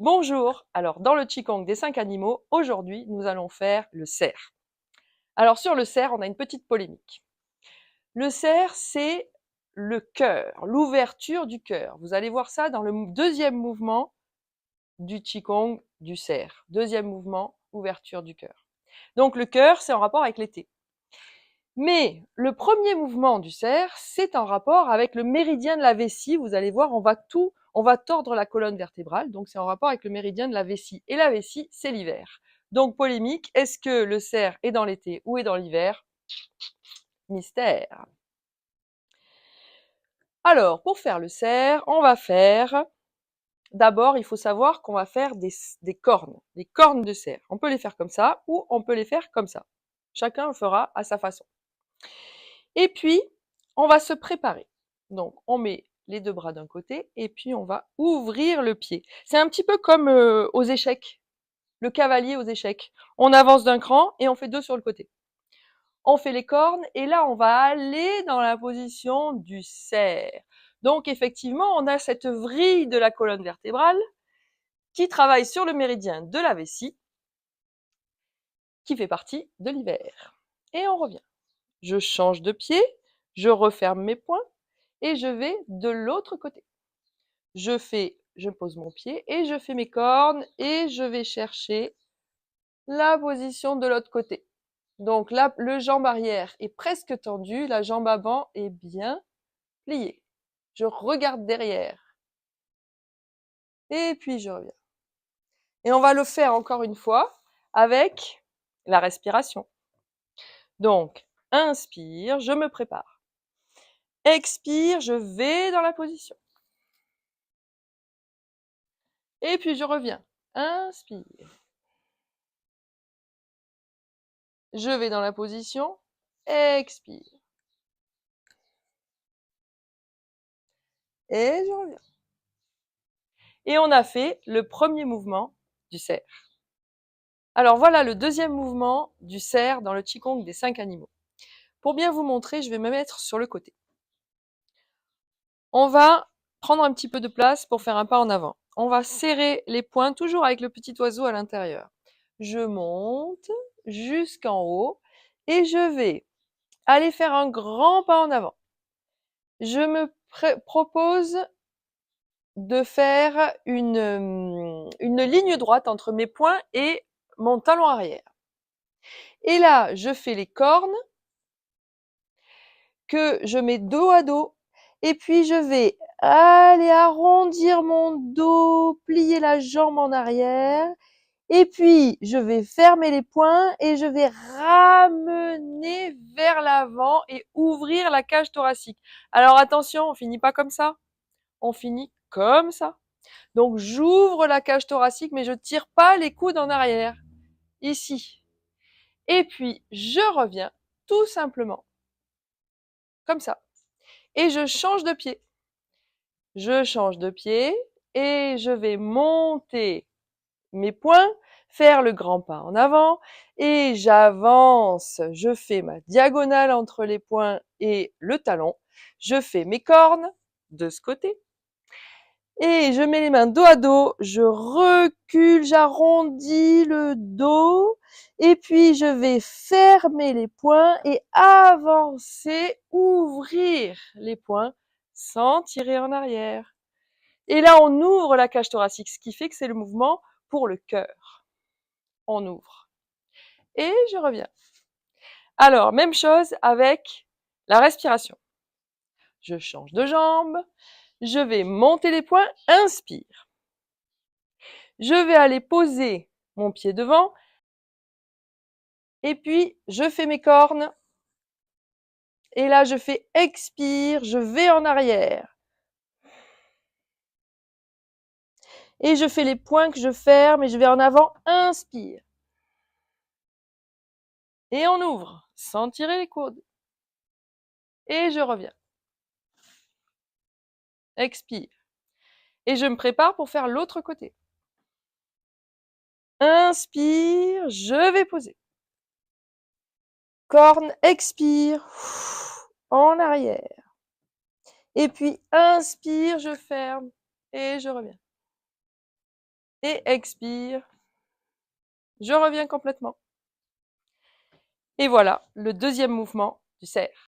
Bonjour, alors dans le Qigong des 5 animaux, aujourd'hui nous allons faire le cerf. Alors sur le cerf, on a une petite polémique. Le cerf, c'est le cœur, l'ouverture du cœur. Vous allez voir ça dans le deuxième mouvement du Qigong du cerf. Deuxième mouvement, ouverture du cœur. Donc le cœur, c'est en rapport avec l'été. Mais le premier mouvement du cerf, c'est en rapport avec le méridien de la vessie. Vous allez voir, on va tordre la colonne vertébrale, donc c'est en rapport avec le méridien de la vessie. Et la vessie, c'est l'hiver. Donc polémique, est-ce que le cerf est dans l'été ou est dans l'hiver? Mystère. Alors, pour faire le cerf, d'abord, il faut savoir qu'on va faire des cornes de cerf. On peut les faire comme ça ou on peut les faire comme ça. Chacun le fera à sa façon. Et puis, on va se préparer. Donc, on met les deux bras d'un côté et puis on va ouvrir le pied. C'est un petit peu comme aux échecs, le cavalier aux échecs. On avance d'un cran et on fait deux sur le côté. On fait les cornes et là, on va aller dans la position du cerf. Donc, effectivement, on a cette vrille de la colonne vertébrale qui travaille sur le méridien de la vessie, qui fait partie de l'hiver. Et on revient. Je change de pied, je referme mes poings et je vais de l'autre côté. Je pose mon pied et je fais mes cornes et je vais chercher la position de l'autre côté. Donc là, le jambe arrière est presque tendu, la jambe avant est bien pliée. Je regarde derrière et puis je reviens. Et on va le faire encore une fois avec la respiration. Donc, inspire, je me prépare. Expire, je vais dans la position. Et puis je reviens. Inspire. Je vais dans la position. Expire. Et je reviens. Et on a fait le premier mouvement du cerf. Alors voilà le deuxième mouvement du cerf dans le Qigong des 5 animaux. Pour bien vous montrer, je vais me mettre sur le côté. On va prendre un petit peu de place pour faire un pas en avant. On va serrer les poings, toujours avec le petit oiseau à l'intérieur. Je monte jusqu'en haut et je vais aller faire un grand pas en avant. Je me propose de faire une ligne droite entre mes poings et mon talon arrière. Et là, je fais les cornes que je mets dos à dos et puis je vais aller arrondir mon dos, plier la jambe en arrière et puis je vais fermer les poings et je vais ramener vers l'avant et ouvrir la cage thoracique. Alors attention, on finit pas comme ça, on finit comme ça. Donc j'ouvre la cage thoracique mais je tire pas les coudes en arrière, ici. Et puis je reviens tout simplement comme ça. Et je change de pied. Je change de pied et je vais monter mes poings, faire le grand pas en avant et j'avance. Je fais ma diagonale entre les poings et le talon. Je fais mes cornes de ce côté. Et je mets les mains dos à dos, je recule, j'arrondis le dos, et puis je vais fermer les poings et avancer, ouvrir les poings sans tirer en arrière. Et là, on ouvre la cage thoracique, ce qui fait que c'est le mouvement pour le cœur. On ouvre. Et je reviens. Alors, même chose avec la respiration. Je change de jambe, je vais monter les poings, inspire. Je vais aller poser mon pied devant et puis je fais mes cornes et là je fais expire, je vais en arrière et je fais les poings que je ferme et je vais en avant, inspire et on ouvre sans tirer les coudes et je reviens, expire et je me prépare pour faire l'autre côté. Inspire, je vais poser. Corne, expire, en arrière. Et puis inspire, je ferme et je reviens. et expire. Je reviens complètement. Et voilà le deuxième mouvement du cerf.